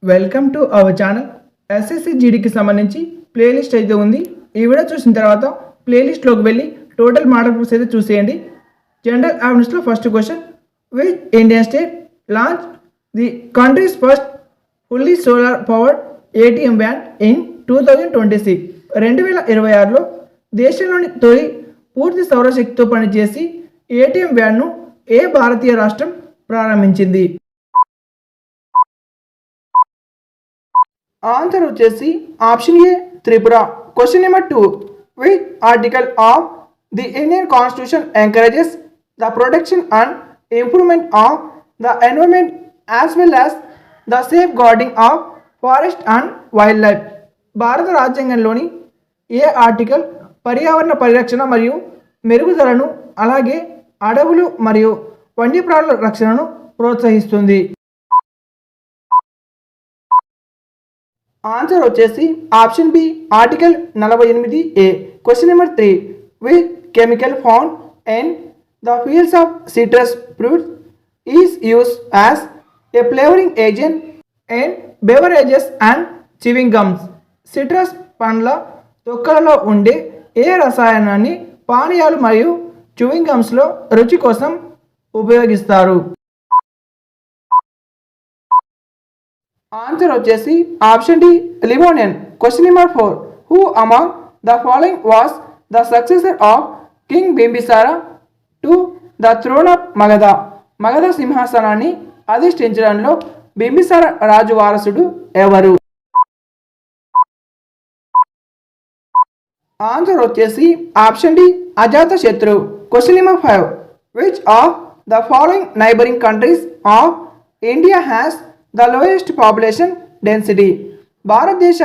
Welcome to our channel. SSC జీడీకి సంబంధించి playlist అయితే ఉంది. ఈ వీడియో చూసిన తర్వాత ప్లేలిస్ట్లోకి వెళ్ళి టోటల్ మోడల్ పేపర్స్ అయితే చూసేయండి. జనరల్ అవేర్నెస్లో first question, which Indian state launch the country's first fully solar powered ATM van in 2026? 2026లో దేశంలోని తొలి పూర్తి సౌరశక్తితో పనిచేసి ఏటీఎం వ్యాన్ను ఏ భారతీయ రాష్ట్రం ప్రారంభించింది? ఆన్సర్ వచ్చేసి option A Tripura. Question number 2, which article of the Indian constitution encourages the protection and improvement of the environment as well as the safe guarding of forest and wild life? భారత రాజ్యాంగంలోని ఏ article పర్యావరణ పరిరక్షణ మరియు మెరుగుదలను, అలాగే అడవులు మరియు వన్యప్రాణుల రక్షణను ప్రోత్సహిస్తుంది? ఆన్సర్ వచ్చేసి option B article 48A. Question number 3, which chemical found in the fields of citrus fruits is use as a flavouring agent in beverages and chewing gums? సిట్రస్ పండ్ల తొక్కలలో ఉండే ఏ రసాయనాన్ని పానీయాలు మరియు చూవింగ్ గమ్స్లో రుచి కోసం ఉపయోగిస్తారు? ఆన్సర్ వచ్చేసి ఆప్షన్ డి లిమోనియన్. Question number 4, who among the following was the successor of king Bimbisara to the throne of Magadha? Magadha సింహాసనాన్ని అధిష్ఠించడంలో బింబిసార రాజు వారసుడు ఎవరు? ఆన్సర్ వచ్చేసి ఆప్షన్ డి అజాత శత్రు. Question number 5, which of the following neighbouring countries of India has the lowest population density? భారతదేశ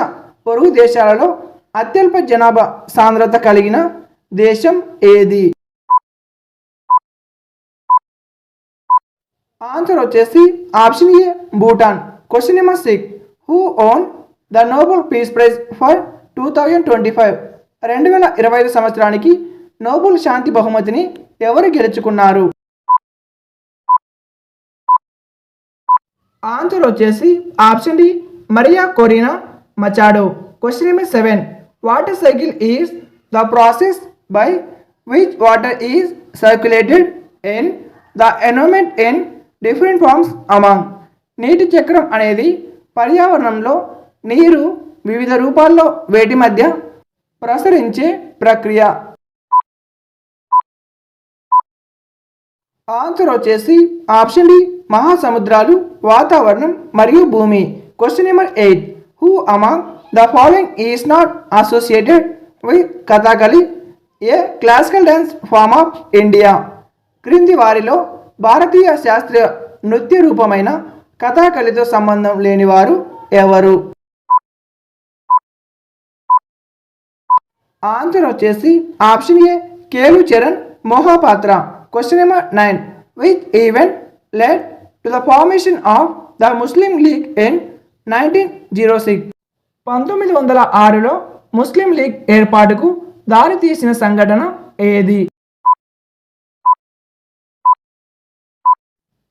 పొరుగు దేశాలలో అత్యల్ప జనాభా సాంద్రత కలిగిన దేశం ఏది? ఆన్సర్ వచ్చేసి option A Bhutan. Question number 6, who own the Nobel peace prize for 2025? 2025 సంవత్సరానికి నోబెల్ శాంతి బహుమతిని ఎవరు గెలుచుకున్నారు? ఆన్సర్ వచ్చేసి option D Maria Corina Machado. Question number 7, water cycle is the process by which water is circulated in the environment in different forms among? నీటి చక్రం అనేది పర్యావరణంలో నీరు వివిధ రూపాల్లో వేటి మధ్య ప్రసరించే ప్రక్రియ? ఆన్సర్ వచ్చేసి ఆప్షన్ డి మహాసముద్రాలు, వాతావరణం మరియు భూమి. Question number 8, who among the following is not associated with Kathakali, a classical dance form of India? క్రింది వారిలో భారతీయ శాస్త్రీయ నృత్య రూపమైన కథాకళితో సంబంధం లేనివారు ఎవరు? ఆన్సర్ వచ్చేసి option A Kelucharan Mohapatra. Question number 9, which event led to the formation of the Muslim League in 1906? 1906లో ముస్లిం లీగ్ ఏర్పాటుకు దారితీసిన సంఘటన ఏది?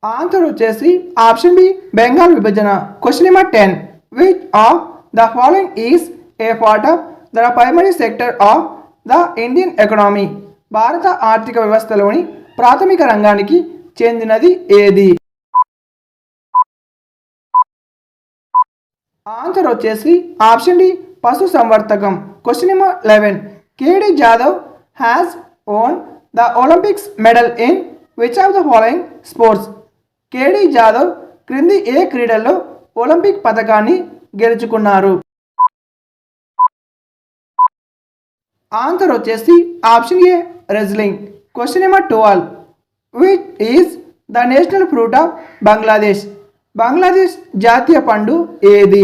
ఆన్సర్ వచ్చేసి ఆప్షన్ బి బెంగాల్ విభజన. Question number 10, which of the following is a part of the primary sector of the Indian economy? భారత ఆర్థిక వ్యవస్థలోని ప్రాథమిక రంగానికి చెందినది ఏది? ఆన్సర్ వచ్చేసి ఆప్షన్ డి పశు సంవర్ధకం. Question number 11, K D Jadhav has won the Olympics medal in which of the following sports? K D Jadhav క్రింది ఏ క్రీడల్లో ఒలింపిక్ పథకాన్ని గెలుచుకున్నారు? ఆన్సర్ వచ్చేసి option A wrestling. Question number 12, which is the national fruit of Bangladesh? Bangladesh జాతీయ పండు ఏది?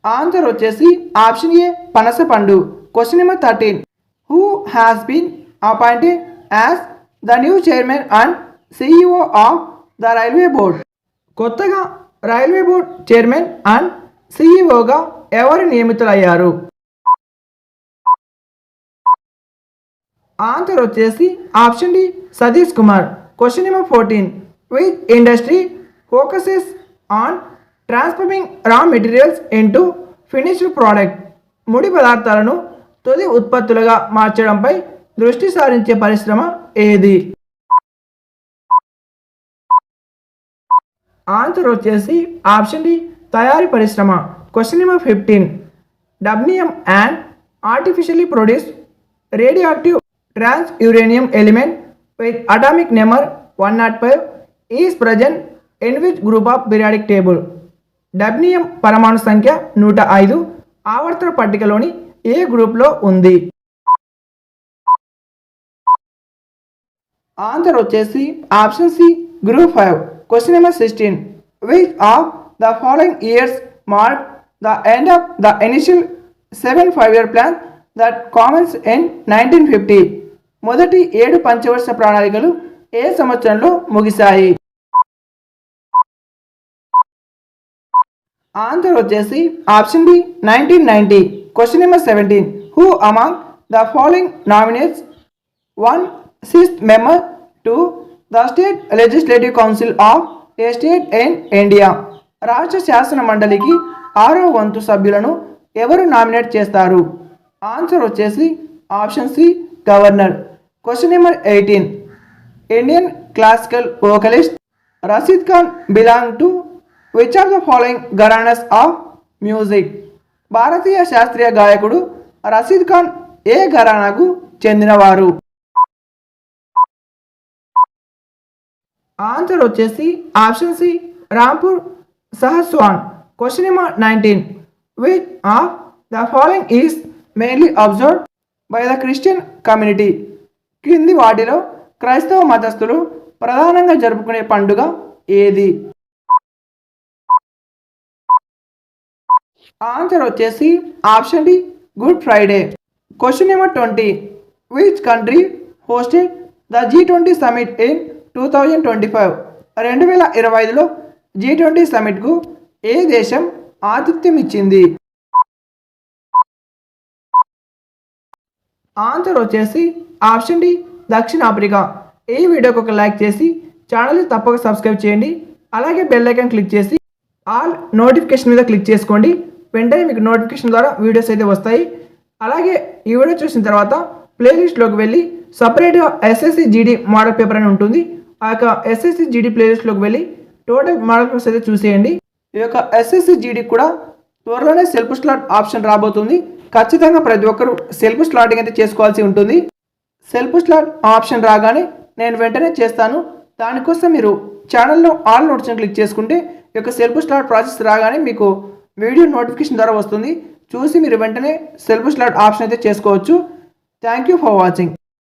ఆన్సర్ వచ్చేసి ఆప్షన్ ఏ పనస పండు. Question number 13, who has been appointed as the new chairman and CEO of the railway board? కొత్తగా railway board chairman and సిఇఓగా ఎవరు నియమితులయ్యారు? ఆన్సర్ వచ్చేసి option D Satish Kumar. Question number 14, which industry focuses on transforming raw materials into finished product. ముడి పదార్థాలను తుది ఉత్పత్తులుగా మార్చడంపై దృష్టి సారించే పరిశ్రమ ఏది? ఆన్సర్ వచ్చేసి ఆప్షన్ డి తయారీ పరిశ్రమ. Question number 15. Dubnium and artificially produce radioactive transuranium element with atomic number 105 is present in which group of periodic table? Dubnium పరమాణు సంఖ్య 105 ఆవర్తన పట్టికలోని ఏ గ్రూప్లో ఉంది? ఆన్సర్ వచ్చేసి option C group 5. Question number 16. Which of the following years mark the end of the initial 7 5-year plan that commence in 1950? మొదటి 7 పంచవర్ష ప్రణాళికలు ఏ సంవత్సరంలో ముగిశాయి? ఆన్సర్ వచ్చేసి option D 1990. Question number 17. Who among the following nominates 1 6th member to the State Legislative Council of a state in India? రాష్ట్ర శాసన మండలికి 6వ వంతు సభ్యులను ఎవరు నామినేట్ చేస్తారు? ఆన్సర్ వచ్చేసి option C governor. Question number 18. Indian classical vocalist Rashid Khan belong to which of the following gharanas of music? భారతీయ శాస్త్రీయ గాయకుడు రషీద్ ఖాన్ ఏ ఘరానాకు చెందినవారు? ఆన్సర్ వచ్చేసి option C Rampur Sahaswan. Question number 19. Which of the following is mainly observed by the Christian community? క్రింది వాటిలో క్రైస్తవ మతస్థులు ప్రధానంగా జరుపుకునే పండుగ ఏది? ఆన్సర్ వచ్చేసి option D good Friday. Question number 20. Which country hosted the G20 summit in 2025? 2025లో G20 సమిట్కు ఏ దేశం ఆతిథ్యం ఇచ్చింది? ఆన్సర్ వచ్చేసి ఆప్షన్ డి దక్షిణాఫ్రికా. ఈ వీడియోకి ఒక లైక్ చేసి ఛానల్ని తప్పక సబ్స్క్రైబ్ చేయండి. అలాగే బెల్ ఐకాన్ క్లిక్ చేసి ఆల్ నోటిఫికేషన్ మీద క్లిక్ చేసుకోండి. వెంటనే మీకు నోటిఫికేషన్ ద్వారా వీడియోస్ అయితే వస్తాయి. అలాగే ఈ వీడియో చూసిన తర్వాత ప్లేలిస్ట్లోకి వెళ్ళి సపరేట్గా ఎస్ఎస్సి జీడీ మోడల్ పేపర్ అని ఉంటుంది. ఆ యొక్క ఎస్ఎస్సి జీడీ ప్లేలిస్ట్లోకి వెళ్ళి టోటల్ మోడల్ పేపర్స్ అయితే చూసేయండి. ఈ యొక్క ఎస్ఎస్సి జీడీ కూడా త్వరలోనే సెల్ఫ్ స్లాట్ ఆప్షన్ రాబోతుంది. ఖచ్చితంగా ప్రతి ఒక్కరూ సెల్ఫ్ స్లాటింగ్ అయితే చేసుకోవాల్సి ఉంటుంది. సెల్ఫ్ స్లాట్ ఆప్షన్ రాగానే నేను వెంటనే చేస్తాను. దానికోసం మీరు ఛానల్లో ఆల్ నోటిఫికేషన్ క్లిక్ చేసుకుంటే ఈ యొక్క సెల్ఫ్ స్లాట్ ప్రాసెస్ రాగానే మీకు వీడియో నోటిఫికేషన్ ద్వారా వస్తుంది. చూసి మీరు వెంటనే సెల్ఫ్ స్లాట్ ఆప్షన్ అయితే చేసుకోవచ్చు. Thank you for watching.